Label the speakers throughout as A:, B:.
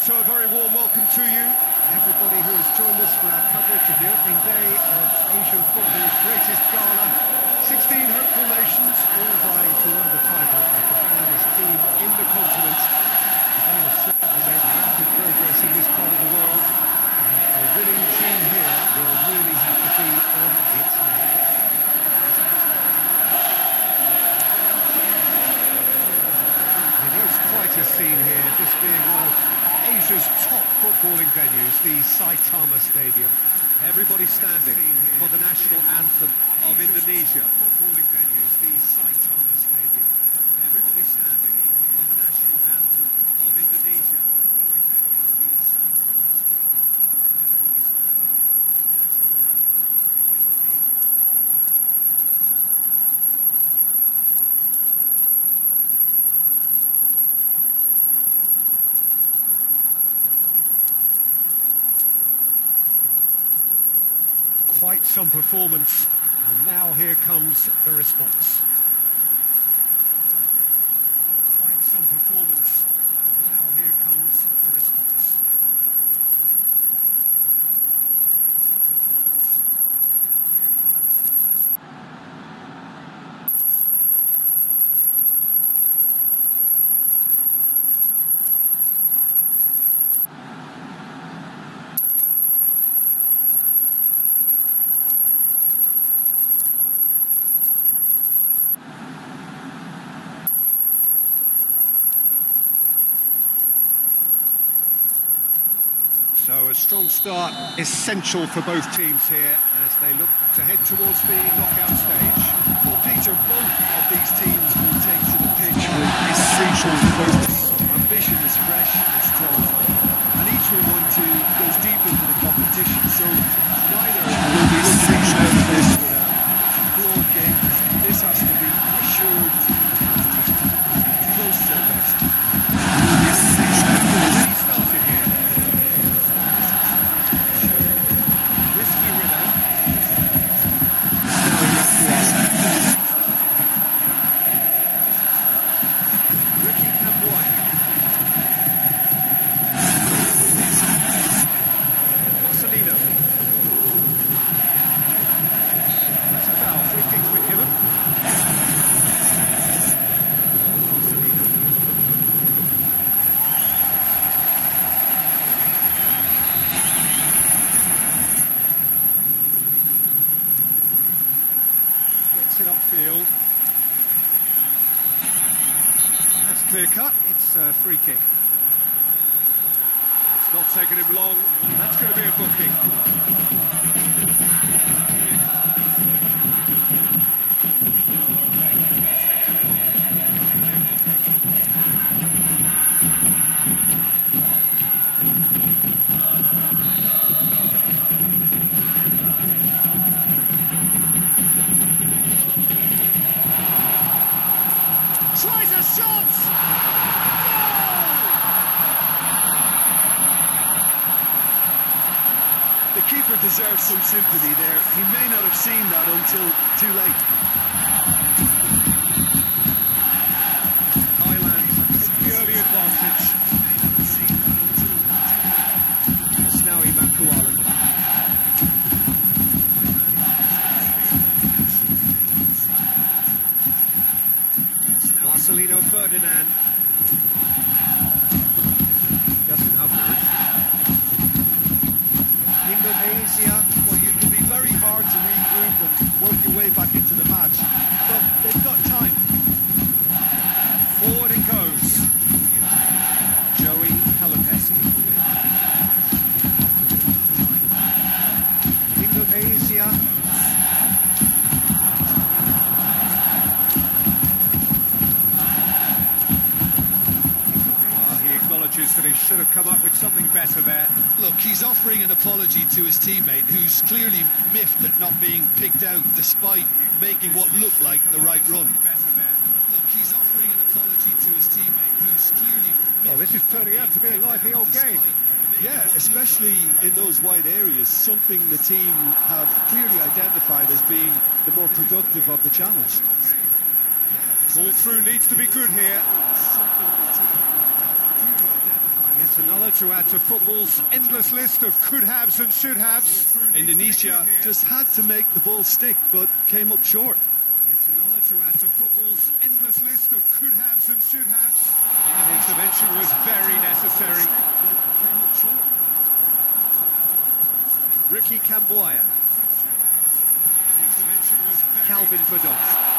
A: So a very warm welcome to you, everybody who has joined us for our coverage of the opening day of Asian football's greatest gala. 16 hopeful nations, all vying to earn the title of the finest team in the continent. They have certainly made rapid progress in this part of the world. A winning team here will really have to be on its level. It is quite a scene here, this being one of Asia's top footballing venues, the Saitama Stadium.
B: Everybody standing for the national anthem of Indonesia.
A: Footballing venues, the Saitama Stadium.
B: Everybody standing for the national anthem of Indonesia.
A: Quite some performance, and now here comes the response. Quite some performance, and now here comes the response. So a strong start essential for both teams here as they look to head towards the knockout stage.
C: Well, Peter, both of these teams will take to the pitch with essential for both teams. Ambition is fresh, it's strong, and each will want to go deep into the competition, so neither will be looking out of this with a flawed game. This has to be assured close to their best.
A: It upfield. That's clear cut. It's a free kick.
B: It's not taking him long. That's going to be a booking.
A: Tries a shot!
C: The keeper deserves some sympathy there. He may not have seen that until too late.
B: Thailand took the early advantage.
C: It's now Immanuel.
B: Marcelino Ferdinand. Justin Hubbard.
C: Indonesia, well, you can be very hard to regroup and work your way back into the match, but they've got time.
B: Forward it goes. Joey Kalapesi.
A: Indonesia.
B: That he should have come up with something better there.
C: Look, he's offering an apology to his teammate, who's clearly miffed at not being picked out despite making what looked like the right run. Look, he's offering an apology to his teammate, who's clearly miffed.
A: Well, this is turning out to be a lively old game.
D: Yeah, especially in those wide areas, something the team have clearly identified as being the more productive of the challenge.
B: Ball through needs to be good here.
A: Yet another to add to football's endless list of could-haves and should-haves.
D: Indonesia just had to make the ball stick, but came up short.
A: Yet another to add to football's endless list of could-haves and should-haves. That intervention was very necessary. Ricky Camboya. Calvin Verdonk.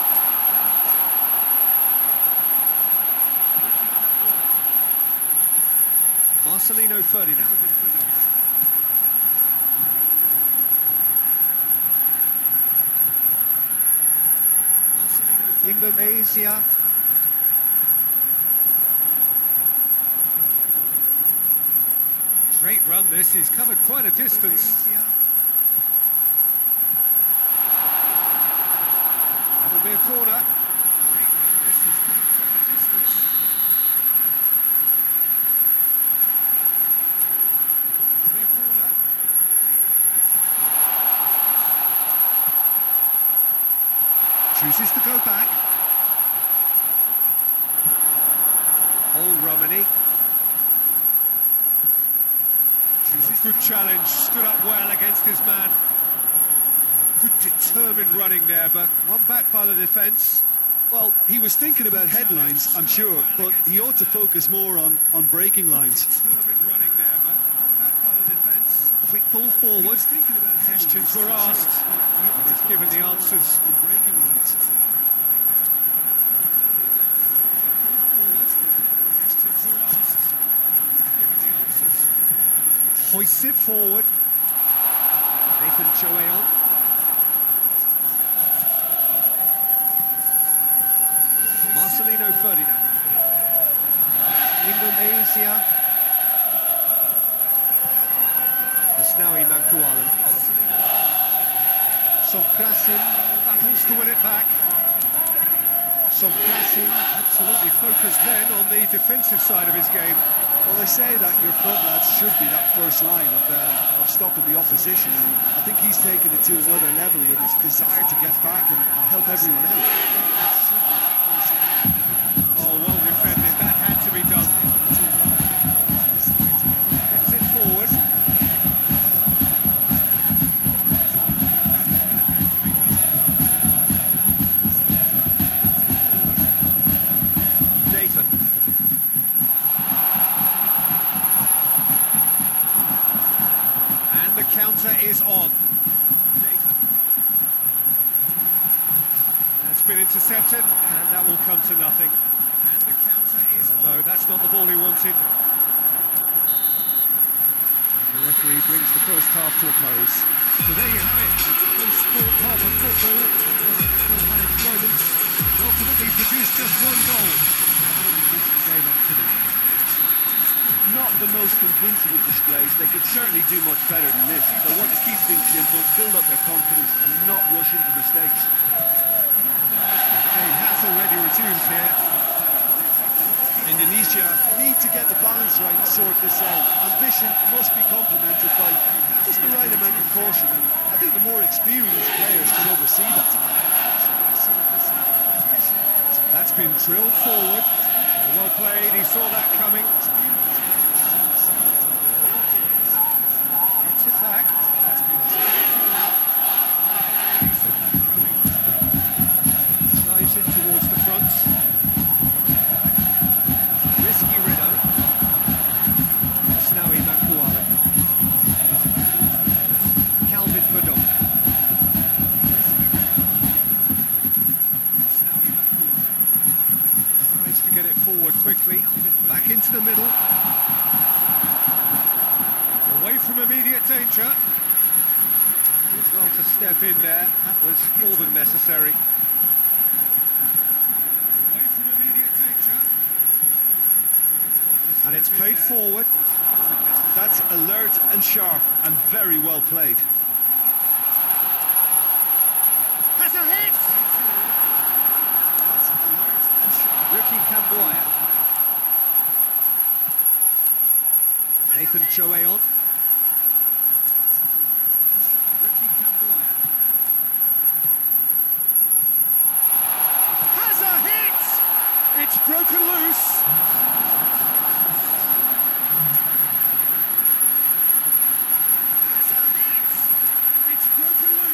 A: Marcelino Ferdinand. Indonesia. Great run this, he's covered quite a distance. That'll be a corner. Chooses to go back. Old Romani. Good challenge, stood up well against his man. Good determined running there, but one back by the defence.
D: Well, he was thinking about headlines, I'm sure, but he ought to focus more on breaking lines.
A: Determined running there, but one back by the defence. Quick ball forward. Questions were asked, and he's given the answers. Hoists it forward. Nathan Joaon. Marcelino Ferdinand. Indonesia. Asnawi Mangkualam. Sokrasin battles to win it back. Sokrasin absolutely focused then on the defensive side of his game.
D: Well, they say that your front lads should be that first line of stopping the opposition, and I think he's taken it to another level with his desire to get back and help everyone out.
A: Oh, well defended, that had to be done. Gets it forward. Nathan. The counter is on. That's been intercepted, and that will come to nothing. And the counter is on. No, that's not the ball he wanted. And the referee brings the first half to a close. So there you have it. The sport half of football had its moments. Ultimately produced just one goal. Game up tonight.
C: Not the most convincing of displays. They could certainly do much better than this. They want to keep things simple, build up their confidence and not rush into mistakes.
A: The game has already resumed here.
D: Indonesia need to get the balance right and sort this out. Ambition must be complemented by just the right amount of caution, and I think the more experienced players can oversee that.
A: That's been drilled forward. Well played, he saw that coming. Attack. Drives it towards the front. Risky Riddle. Asnawi Mangkualam. Calvin Verdonk. Asnawi Mangkualam. Tries to get it forward quickly. Back into the middle. Away from immediate danger. Did well to step in there. That was more than necessary. Away from immediate danger. And it's played forward.
D: That's alert and sharp and very well played.
A: Has a hit!
D: That's alert and sharp.
A: Ricky Camboya. Nathan Joaon. Has a hit! It's broken loose.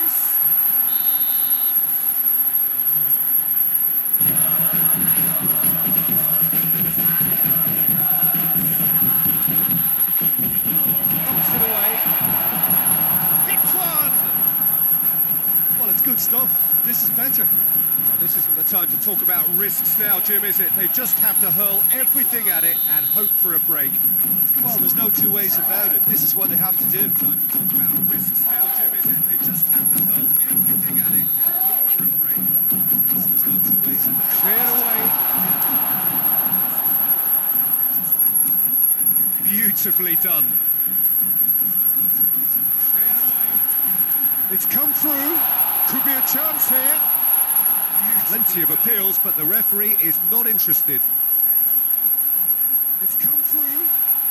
A: loose. Knocks it away. Hits one!
D: Well, it's good stuff. This is better.
A: Well, this isn't the time to talk about risks now, Jim, is it? They just have to hurl everything at it and hope for a break.
D: Well, there's no two ways about it. This is what they have to do.
A: Time to talk about risks now, Jim, is it? They just have to hurl everything at it and hope for a break.
D: Well, there's no two ways about it.
A: Cleared away. Beautifully done. It's come through. Could be a chance here. Plenty of appeals, but the referee is not interested. It's come through.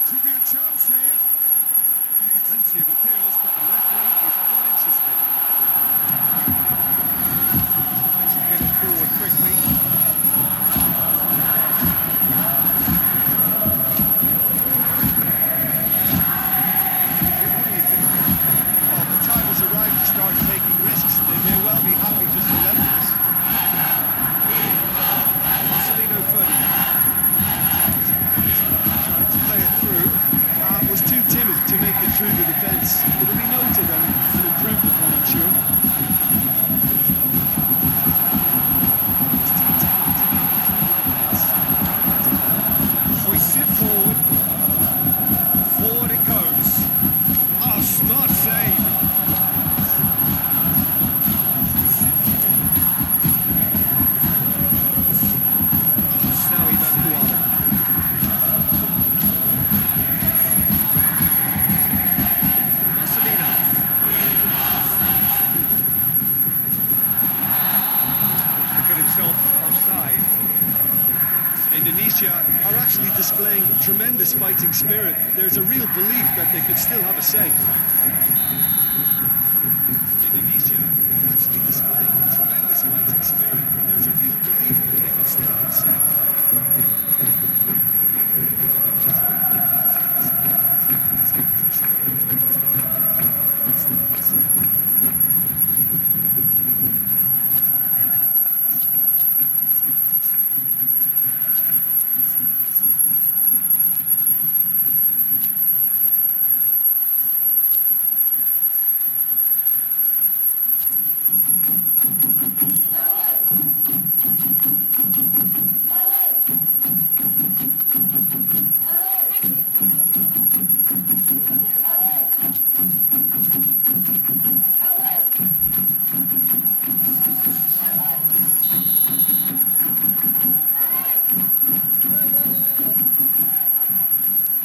A: Could be a chance here. Plenty of appeals, but the referee is not interested. Tries to get it forward quickly. What do you think?
D: Well, the time has arrived to start taking risks. They may well be happy just to level this.
A: Marcelino Ferdinand. Tried to play it through.
D: Was too timid to make it through the defence. It'll be noted and improved upon, I'm sure.
A: Hoists it forward. Forward it goes. Oh, smart save. Sawi Banguala. Marcelino. To get himself offside.
D: Indonesia are actually displaying tremendous fighting spirit. There's a real belief that they could still have a say. Indonesia are actually displaying tremendous fighting spirit. There's a real belief that they could still have a say.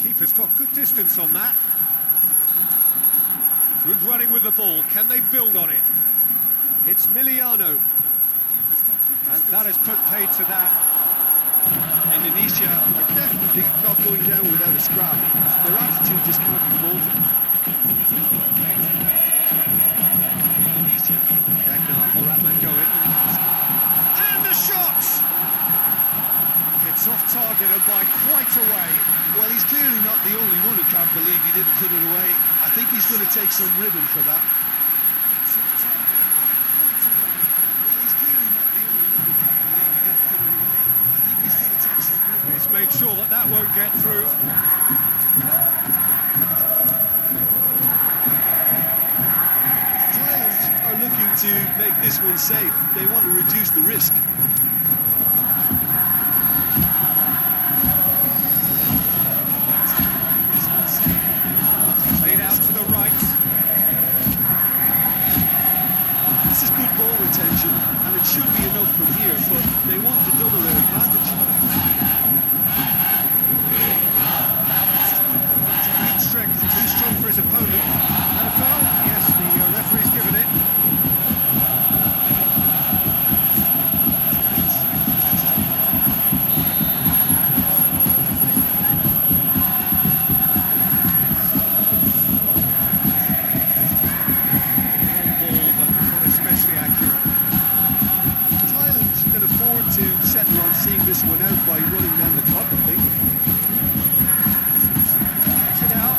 A: Keeper's got good distance on that. Good running with the ball. Can they build on it? It's Miliano. And that has put paid to that.
D: Indonesia are definitely not going down without a scrap. Their attitude just can't be faulted.
A: Ragnar Oratmangoen. And the shot! It's off target and by quite a way.
D: Well, he's clearly not the only one who can't believe he didn't put it away. I think he's going to take some ribbon for that.
A: He's made sure that that won't get through.
D: Thailand are looking to make this one safe. They want to reduce the risk.
A: Played out to the right.
D: This is good ball retention, and it should be enough from here, but they want to double their advantage.
A: Great strength, too strong for his opponent. And a foul? Yes, the referee's given it. Ball, but not especially accurate.
D: Thailand can afford to settle on seeing this one out by running down the clock, I think.
A: Gets it out.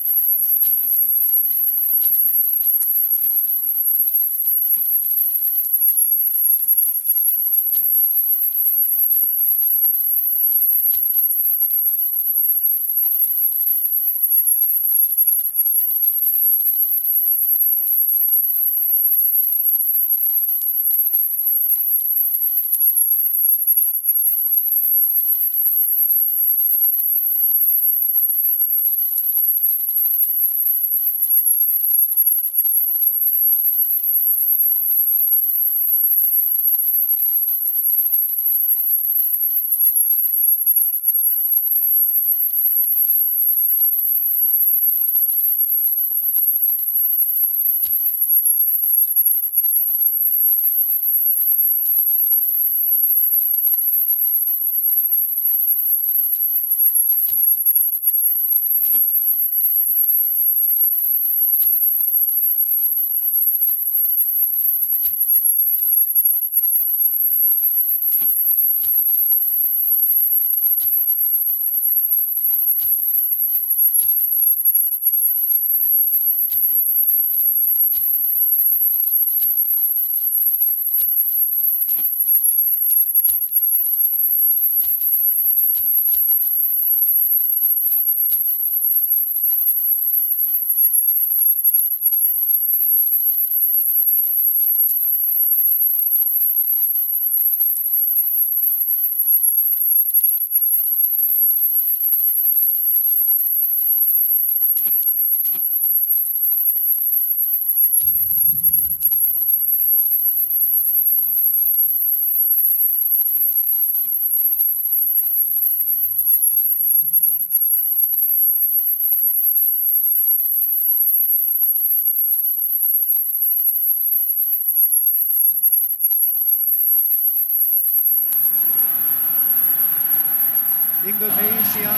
A: Indonesia,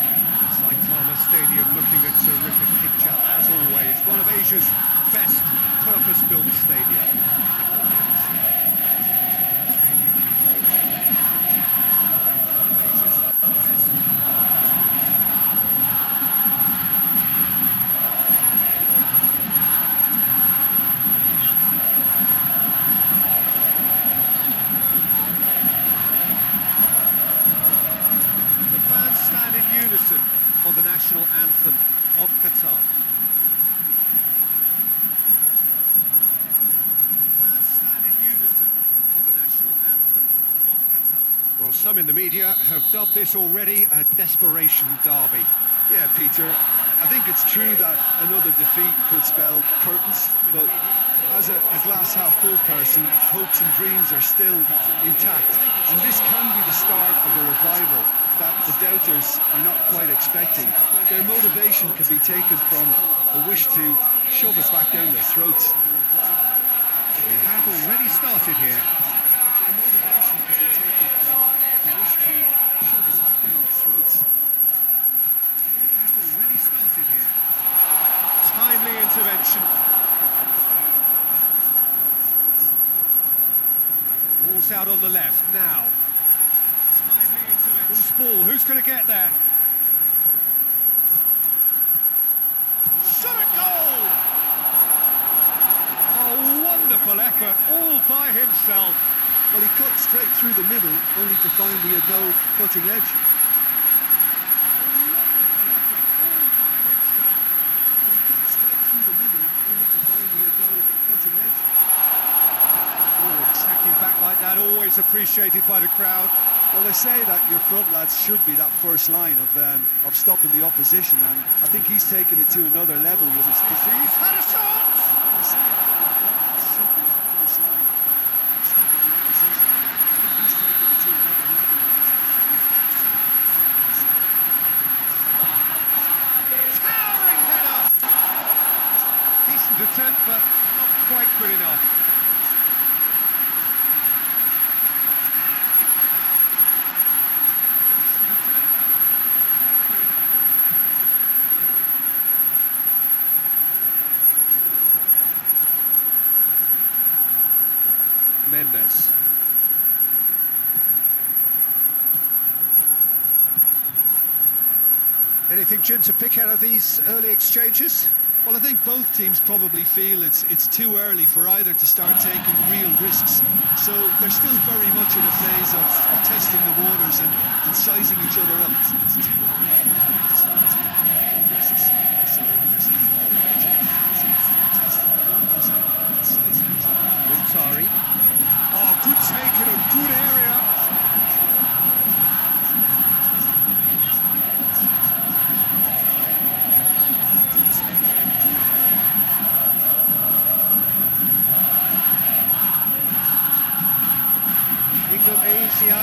A: Saitama Stadium looking a terrific picture as always. One of Asia's best purpose-built stadiums. Stand in unison for the national anthem of Qatar. Fans stand in unison for the national anthem of Qatar. Well, some in the media have dubbed this already a desperation derby.
D: Yeah, Peter, I think it's true that another defeat could spell curtains, but as a glass-half-full person, hopes and dreams are still intact. And this can be the start of a revival that the doubters are not quite expecting. Their motivation can be taken from a wish to shove us back down their throats.
A: We have already started here.
D: Their motivation can be taken from a wish to shove us back down their throats.
A: We have already started here. Timely intervention. Ball's out on the left now. Who's ball? Who's going to get there? Shot at goal! Oh, wonderful effort, all by himself.
D: Well, he cut straight through the middle, only to find he had no cutting edge. Well, he cut straight through the middle, only to find
A: back like that, always appreciated by the crowd.
D: Well, they say that your front lads should be that first line of stopping the opposition, and I think he's taken it to another level with his defeat.
A: He's had a shot!
D: They say that your front lads should be that first line of stopping the opposition. I think he's taken it to another level with his defeat.
A: Towering header! Decent attempt, but not quite good enough. Mendes. Anything, Jim, to pick out of these early exchanges?
D: Well, I think both teams probably feel it's too early for either to start taking real risks. So they're still very much in a phase of testing the waters and sizing each other up. It's too early for either to start taking real risks. So they're still very much in a phase of testing the waters and sizing each other up.
A: Montari. Oh, good take in a good area. Indonesia.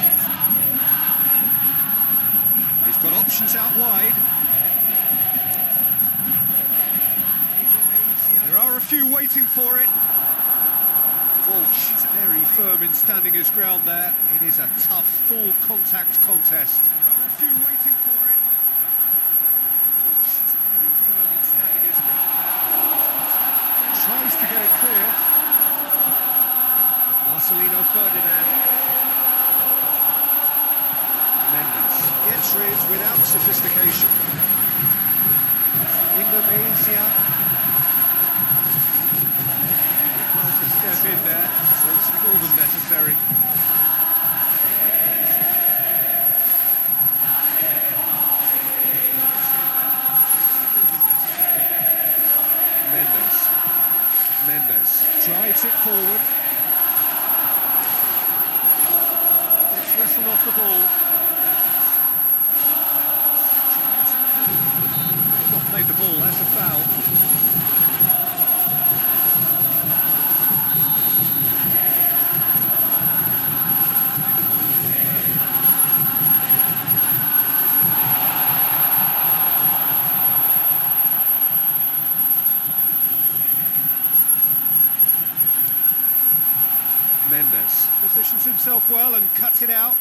A: He's got options out wide. There are a few waiting for it. Walsh, very firm in standing his ground there. It is a tough, full contact contest. There are a few waiting for it. Walsh, very firm in standing his ground there. Tries to get it clear. Marcelino Ferdinand. Mendes gets rid without sophistication. Indonesia. Well to step in there, so it's more than necessary. Mendes drives it forward. It's wrestled off the ball. Played the ball, that's a foul. Mendes positions himself well and cuts it out.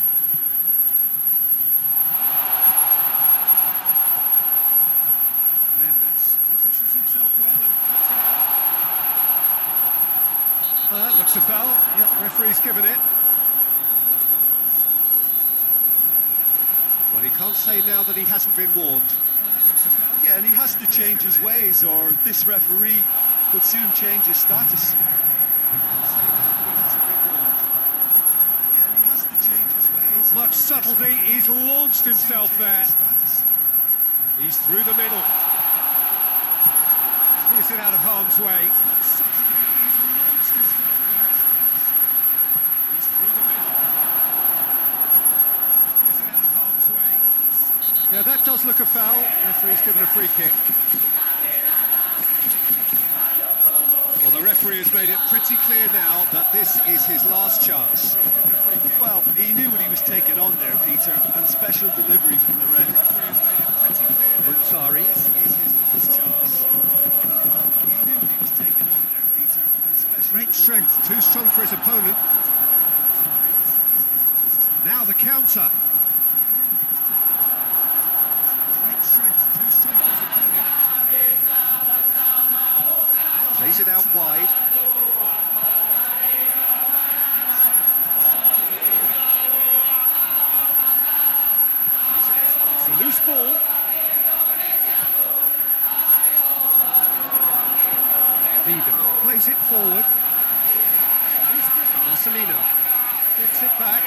A: Positions himself well and cuts it out. That looks a foul. Yep, referee's given it. Well, he can't say now that he hasn't been warned.
D: Yeah, and he has to change his ways, or this referee would soon change his status.
A: Much subtlety, he's launched himself there. He's through the middle. He's it out of harm's way. Yeah, that does look a foul. Referee's given a free kick. Well, the referee has made it pretty clear now that this is his last chance.
D: Well, he knew what he was taking on there, Peter, and special delivery from the ref.
A: Montari. Great strength, too strong for his opponent. Now the counter. Great strength, too strong for his opponent. Plays it out wide. It's a loose ball. Egan plays it forward. Marcelino gets it back,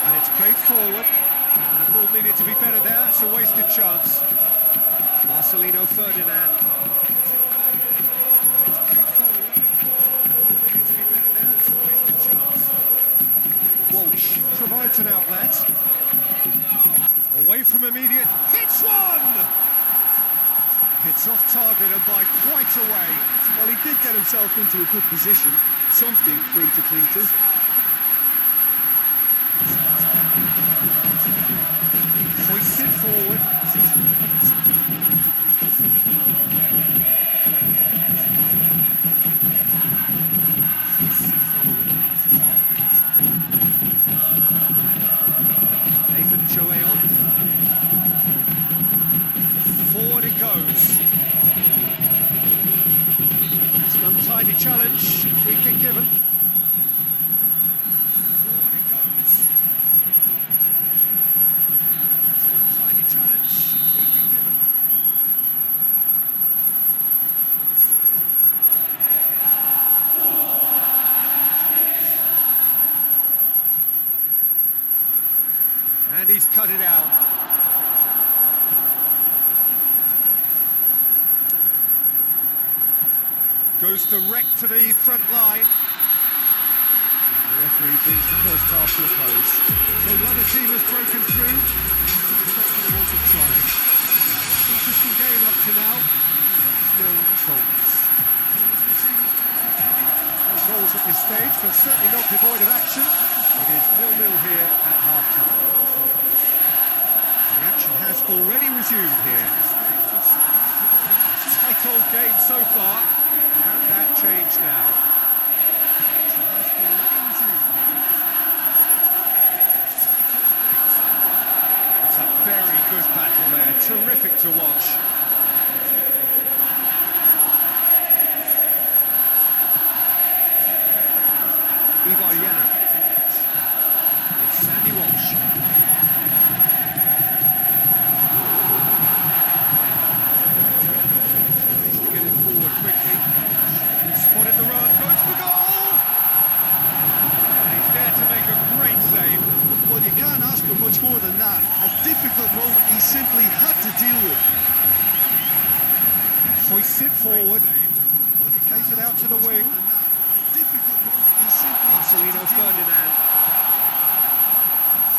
A: and it's played forward. And the ball needed to be better there. It's a wasted chance. Marcelino Ferdinand. provides an outlet. Away from immediate, hits one! Hits off target and by quite a way.
D: Well, he did get himself into a good position, something for him to cling to.
A: Hoists it forward. Forward it goes. It's an untidy challenge. Free kick given. Forward it goes. It's an untidy challenge. Free kick given. And he's cut it out. Goes direct to the front line. The referee brings the first half to a close. So the other team has broken through. Not for the want of trying. Interesting game up to now. Still goals. No goals at this stage, but certainly not devoid of action. It is 0-0 here at half-time. The action has already resumed here. Tight old game so far. Can that change now? It's a very good battle there, terrific to watch. Ivar it's Sandy Walsh. Get it forward quickly. Spotted the run, goes for goal! And he's there to make a great save.
D: Well, you can't ask for much more than that. A difficult moment he simply had to deal with.
A: Hoists it forward. Plays it out to the wing. Marcelino Ferdinand.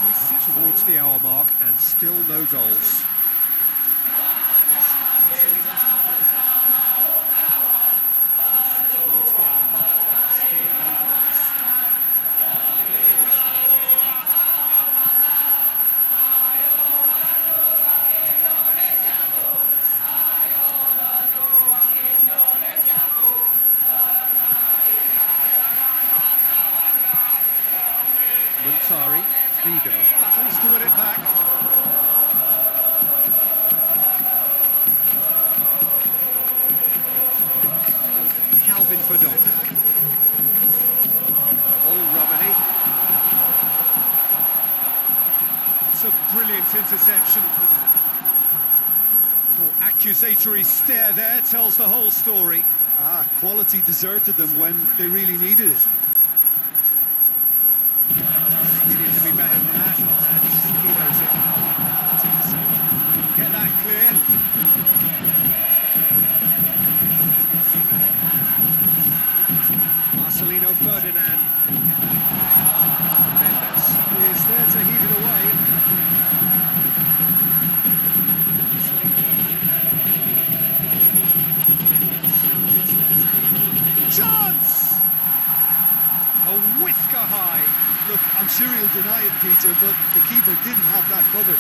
A: Hoists it towards the hour mark and still no goals. Montari, Vigo, battles to win it back. Calvin Verdonk. Romani. It's a brilliant interception. Little accusatory stare there tells the whole story.
D: Quality deserted them when they really needed it.
A: Needed to be better than that, and he knows it. Get that clear. Marcelino Ferdinand. Mendes is there to heave it away. Chance! A whisker high.
D: Look, I'm sure he'll deny it, Peter, but the keeper didn't have that covered.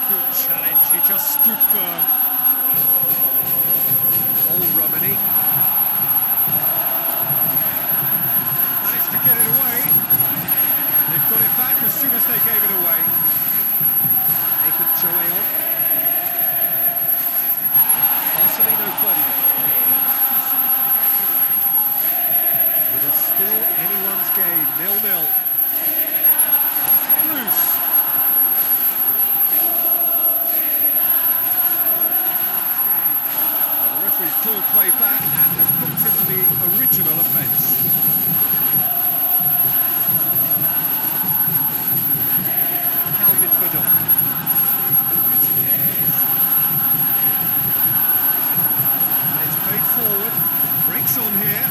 A: Good challenge, he just stood firm. Romani. Managed to get it away. They've got it back as soon as they gave it away. Nathan Joel. Marcelino Ferdinand. It is still anyone's game, 0-0. Loose. Well, the referee's called play back and has booked him for the original offence. Calvin Breaks on here.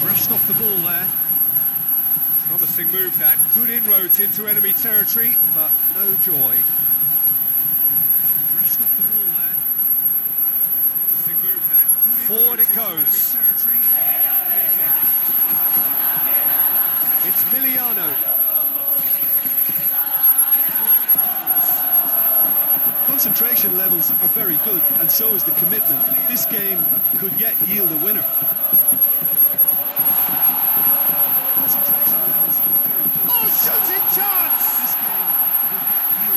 A: Brushed off the ball there. Promising move that. Good inroads into enemy territory, but no joy. Brushed off the ball there. Promising move that. Forward it goes. It's Miliano.
D: Concentration levels are very good, and so is the commitment. This game could yet yield a winner.
A: Oh, shooting chance!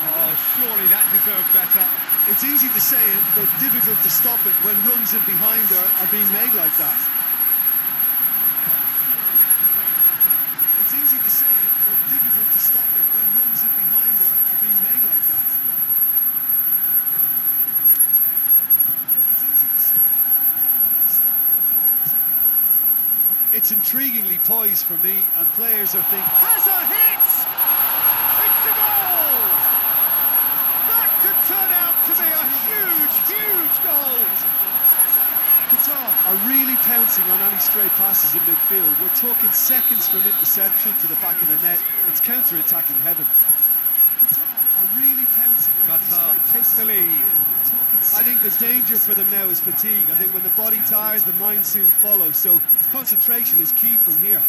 A: Oh, surely that deserved better.
D: It's easy to say it, but difficult to stop it when runs in behind are being made like that. It's easy to say it, but difficult to stop it when runs in behind are being made like that. It's easy to say it, difficult to stop it when runs in behind. It's intriguingly poised for me, and players are thinking...
A: Has a hit! It's a goal! That could turn out to be a huge, huge goal!
D: Qatar are really pouncing on any stray passes in midfield. We're talking seconds from interception to the back of the net. It's counter-attacking heaven.
A: Qatar takes the lead.
D: I think the danger for them now is fatigue. I think when the body tires, the mind soon follows. So concentration is key from here.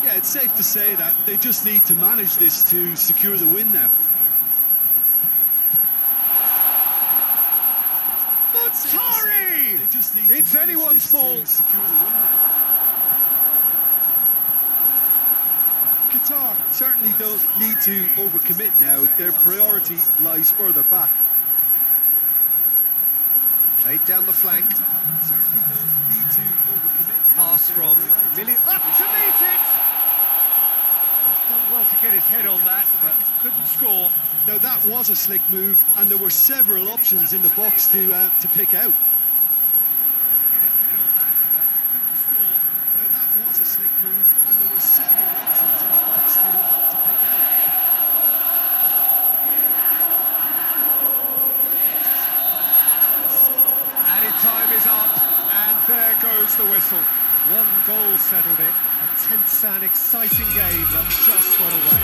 D: Yeah, it's safe to say that they just need to manage this to secure the win now.
A: Tari! It's anyone's fault.
D: Qatar certainly don't need to overcommit now. Their priority lies further back.
A: Played down the flank. Pass from Millie up to meet it. He's done well to get his head on that, but couldn't score.
D: Now that was a slick move, and there were several options in the box to pick out. Now that was a slick move, and there were several options in the box to pick out.
A: Added time is up, and there goes the whistle. One goal settled it. A tense and exciting game that just got away.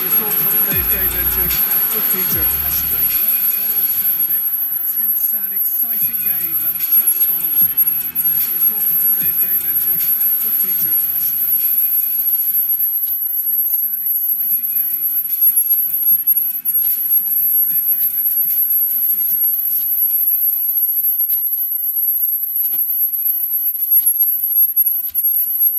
A: Your thoughts on today's game then, Jim? Good, Peter. A straight one goal settled it. A tense and exciting game that just got away. Your thoughts on today's game then, Jim? Good, Peter. A straight one goal settled it. A tense and exciting game that just got away. Your thoughts on today's game then, Jim? Good, Peter. A straight one goal settled it. A tense and exciting game that just got away.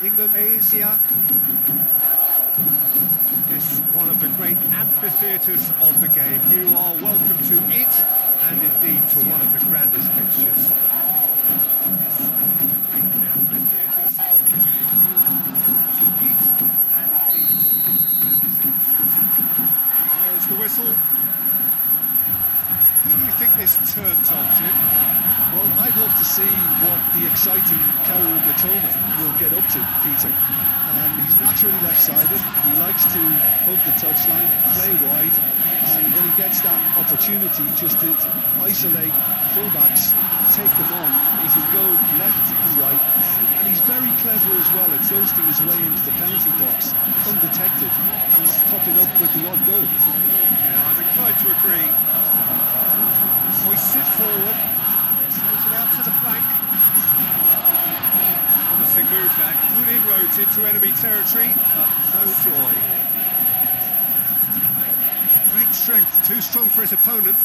A: Indonesia is one of the great amphitheatres of the game. You are welcome to it, and indeed to one of the grandest fixtures. There's the whistle. Who do you think this turns on, Jim?
C: Well, I'd love to see what the exciting Kaoru Mitoma will get up to, Peter. He's naturally left-sided. He likes to hug the touchline, play wide, and when he gets that opportunity just to isolate fullbacks, take them on, he can go left and right, and he's very clever as well at ghosting his way into the penalty box, undetected, and popping up with the odd goal.
A: Yeah, I'm inclined to agree. Hoists it forward, throws it out to the flank. Promising move that, good inroads into enemy territory, but no joy. Great strength, too strong for his opponent.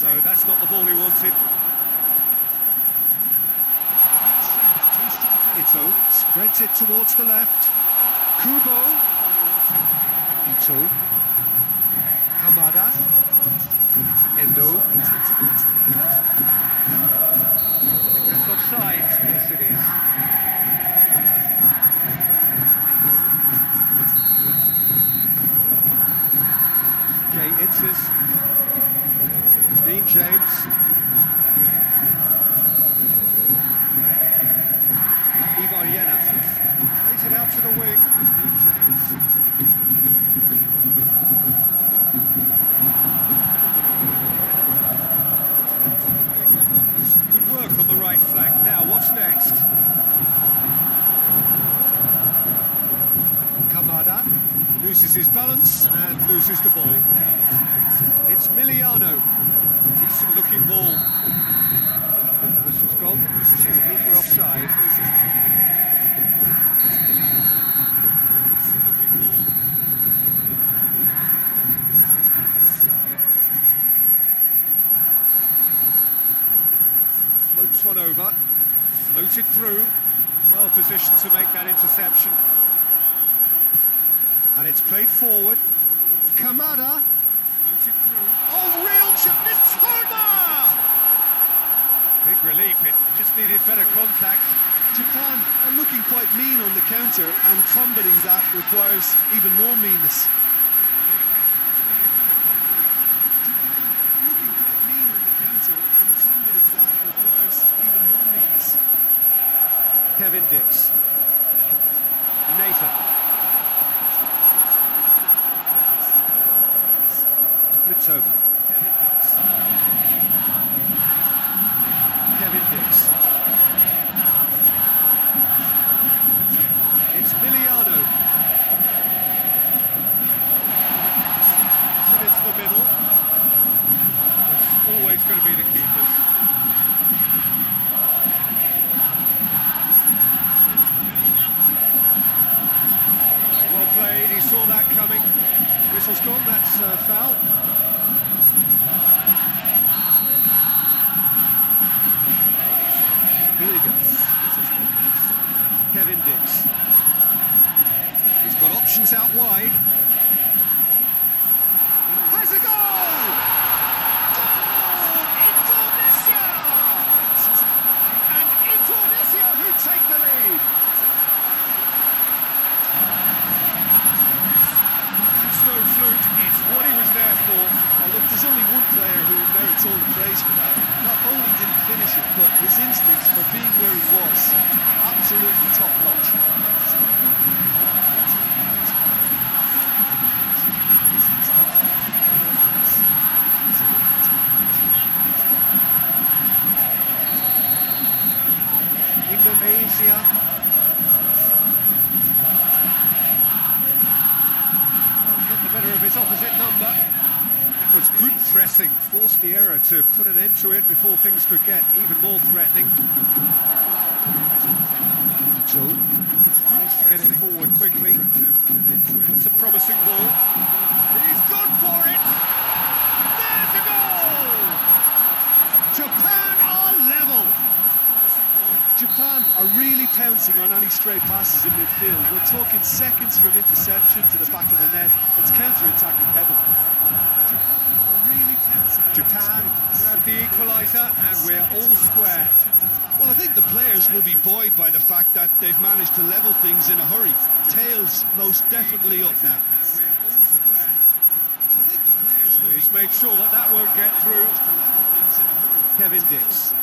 A: No, that's not the ball he wanted. Ito spreads it towards the left. Kubo. Ito. Hamada. Endo. That's offside. Yes, it is. Jay Itzes. Dean James. Ivar Jena. Plays it out to the wing. Dean James. Good work on the right flank. Now, what's next? Kamada loses his balance and loses the ball. It's Miliano. Decent looking ball. Whistle's gone. We're offside. Floats one over. Floated through. Well positioned to make that interception. And it's played forward. Kamada. Oh, real Mitoma! Big relief, it just needed better contact.
C: Japan are looking quite mean on the counter, and combating that requires even more meanness.
A: Kevin Dix. Nathan. Mitoma. Kevin Dix. It's Miliano. It's into the middle. It's always going to be the keepers. Well played, he saw that coming. Whistle's gone, that's foul. Here he goes. Kevin Dix. He's got options out wide. Has a goal! Goal! Indonesia! And Indonesia who take the lead. It's no fluke, it's what he was there for.
C: Well, look, there's only one player who merits all the praise for that. Not only did he finish it, but his instincts for being where he was, absolutely top-notch.
A: Indonesia. Get the better of his opposite number. It was good pressing, forced the error to put an end to it before things could get even more threatening. Ito tries to get it forward quickly. It's a promising ball. He's gone for it! There's a goal! Japan are level!
C: Japan are really pouncing on any stray passes in midfield. We're talking seconds from interception to the back of the net. It's counter-attacking heaven. Japan are really pouncing on
A: Japan grab the equaliser and we're all square.
D: Well, I think the players will be buoyed by the fact that they've managed to level things in a hurry. Tails most definitely up now.
A: He's made sure that that won't get through. Kevin Dix.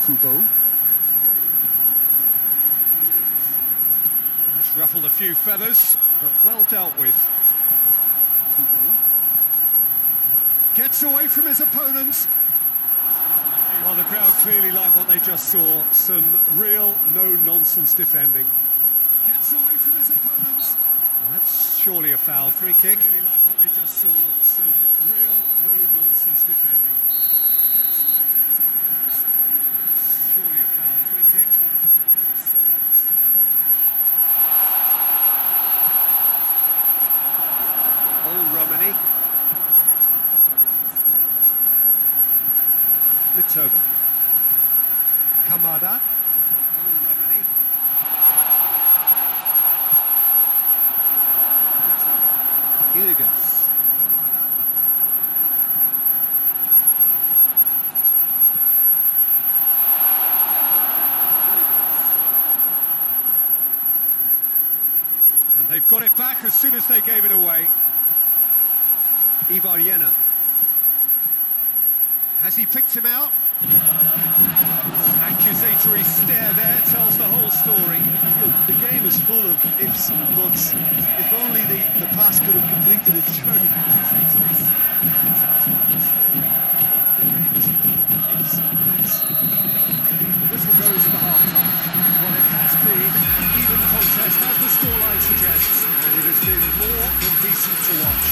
A: Kubo. That's ruffled a few feathers, but well dealt with. Kubo. Gets away from his opponents. Well, the crowd clearly like what they just saw. Some real no-nonsense defending. Gets away from his opponents. Well, that's surely a foul. Free kick. Clearly like what they just saw. Some real no-nonsense defending. Gets away from his opponents. That's surely a foul. Free kick. Old Romani. Mitoma. Kamada. Ilgas. And they've got it back as soon as they gave it away. Ivar. Has he picked him out? Accusatory stare there tells the whole story.
C: The game is full of ifs and buts. If only the pass could have completed its journey.
A: Whistle goes for half-time. Well, it has been an even contest, as the scoreline suggests, and it has been more than decent to watch.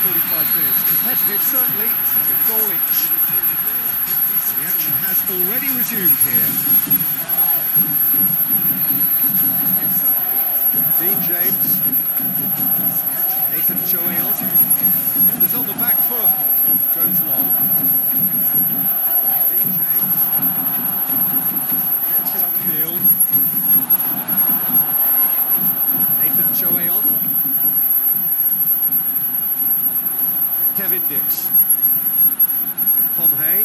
A: 45 minutes. Competitive, certainly, and a goal each. The action has already resumed here. Dean James. Nathan Choeon. Is on the back foot. Goes long. Dean James. Gets it upfield. Nathan Choeon. Kevin Dix. Pomhay.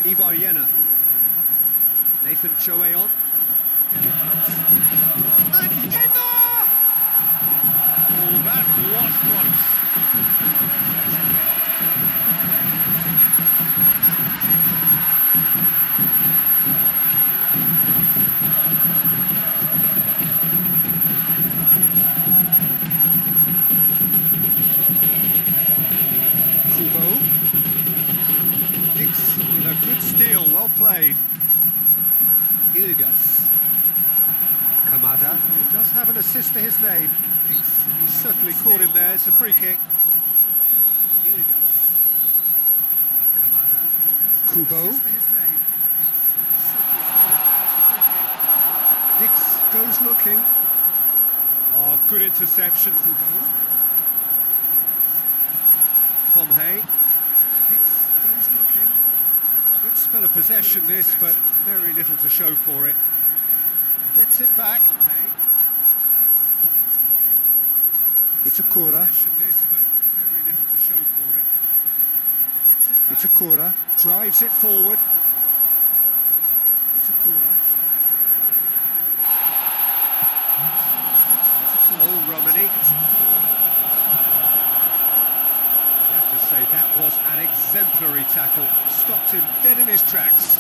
A: Ivar. Nathan Choeon. And in there! Oh, that was close. Dix with a good steal, well played. Ilgas. Kamada. He does have an assist to his name. He's certainly caught him there. It's a free kick. Ilgas. Kamada. Kubo. Dix goes looking. Oh, good interception. Kubo. Pomhay. Dix goes looking. Good spell of possession this, but very little to show for it. Gets it back. Itakura. Itakura drives it forward. Itakura. Oh, Romani. Say that was an exemplary tackle, stopped him dead in his tracks.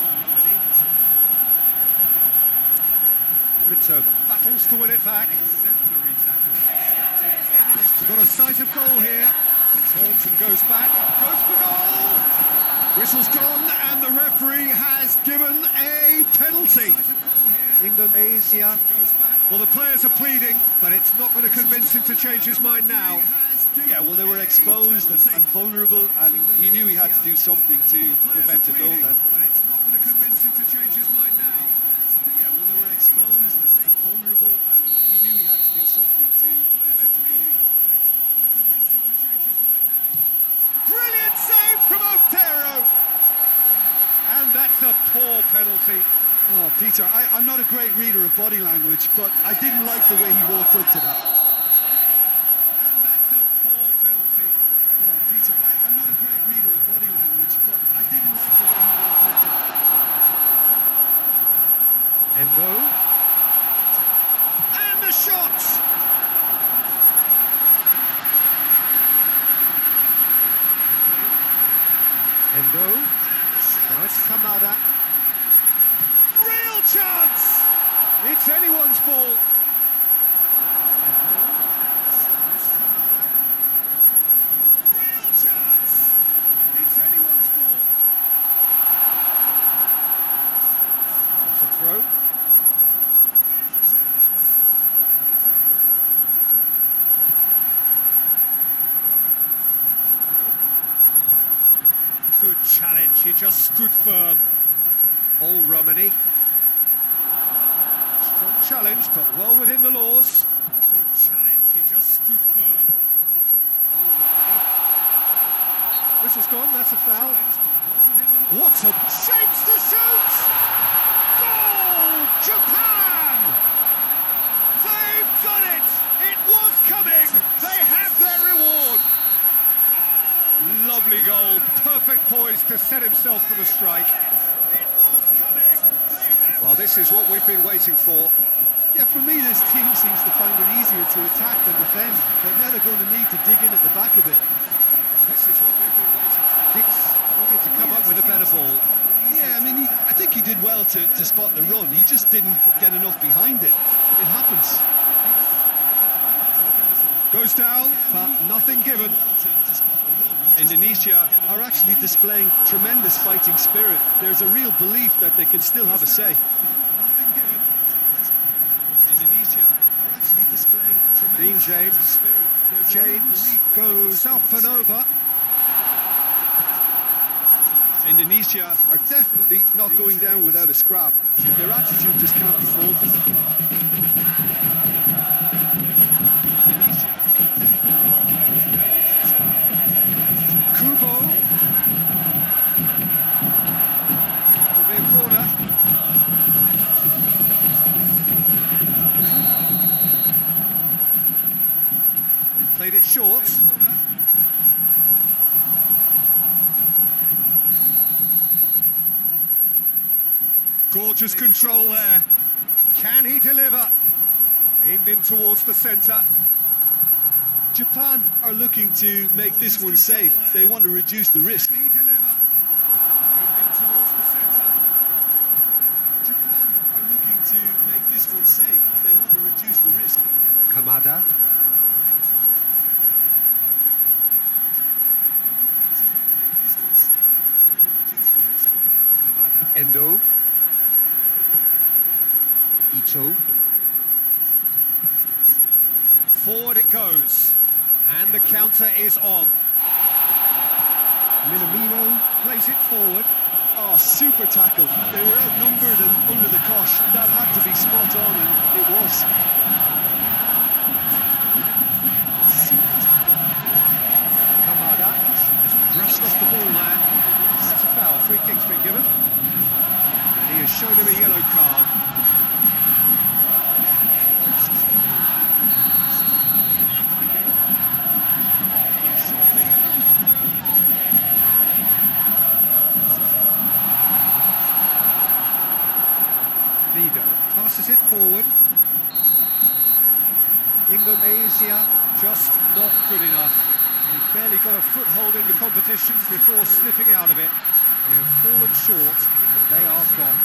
A: Mitoma battles to win it back. He's got a sight of goal here. Turns and goes back, goes for goal! Whistle's gone and the referee has given a penalty. Indonesia. Well, the players are pleading, but it's not going to convince him to change his mind now.
C: Yeah, well, they were exposed and vulnerable, and he knew he had to do something to prevent a goal then.
A: convince him to change his mind now.
C: Yeah, well, they were exposed, vulnerable, and he knew he had to do something to prevent a goal then.
A: Brilliant save from Otero! And that's a poor penalty.
D: Oh, Peter, I'm not a great reader of body language, but I didn't like the way he walked up to that.
A: And that's a poor penalty.
D: Oh, Peter, I'm not a great reader of body language, but I didn't like the way he walked up to that.
A: Endo. And the shot! Endo. Now it's Kamada. Real chance! It's anyone's ball. Real chance! It's anyone's ball. That's a throw. Good challenge, he just stood firm. Old Romani. Strong challenge, but well within the laws. Good challenge, he just stood firm. Old Romani. Whistle's gone, that's a foul. What a shapes to shoot! Goal! Japan! They've done it! It was coming! They have their reward! Lovely goal, perfect poise to set himself for the strike. Well, this is what we've been waiting for.
D: Yeah, for me, this team seems to find it easier to attack than defend, but now they're going to need to dig in at the back a bit.
A: This is what we've been waiting for. Dix needed to come up with a better ball.
D: Yeah, I mean, I think he did well to spot the run. He just didn't get enough behind it. It happens.
A: Goes down, but nothing given.
D: Indonesia are actually displaying tremendous fighting spirit. There's a real belief that they can still have a say. Indonesia are actually displaying
A: Dean James. James goes up and over.
D: Indonesia are definitely not going down without a scrap. Their attitude just can't be faulted.
A: Played it short. Gorgeous control there. Can he deliver? Aimed in towards the centre.
D: Japan are looking to make this one safe. They want to reduce the risk.
A: Can he deliver? Aimed in towards the centre.
D: Japan are looking to make this one safe. They want to reduce the risk.
A: Kamada. Endo. Ito. Forward it goes. And the counter is on. Minamino plays it forward.
D: Oh, super tackle. They were outnumbered and under the cosh. That had to be spot on, and it was.
A: Kamada brushed off the ball there. That's a foul. Free kick's been given. He has shown him a yellow card. Vigo passes it forward. Indonesia just not good enough. They've barely got a foothold in the competition before slipping out of it. They have fallen short and they are gone.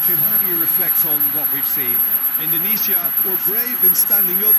A: Jim, how do you reflect on what we've seen?
D: Indonesia were brave in standing up.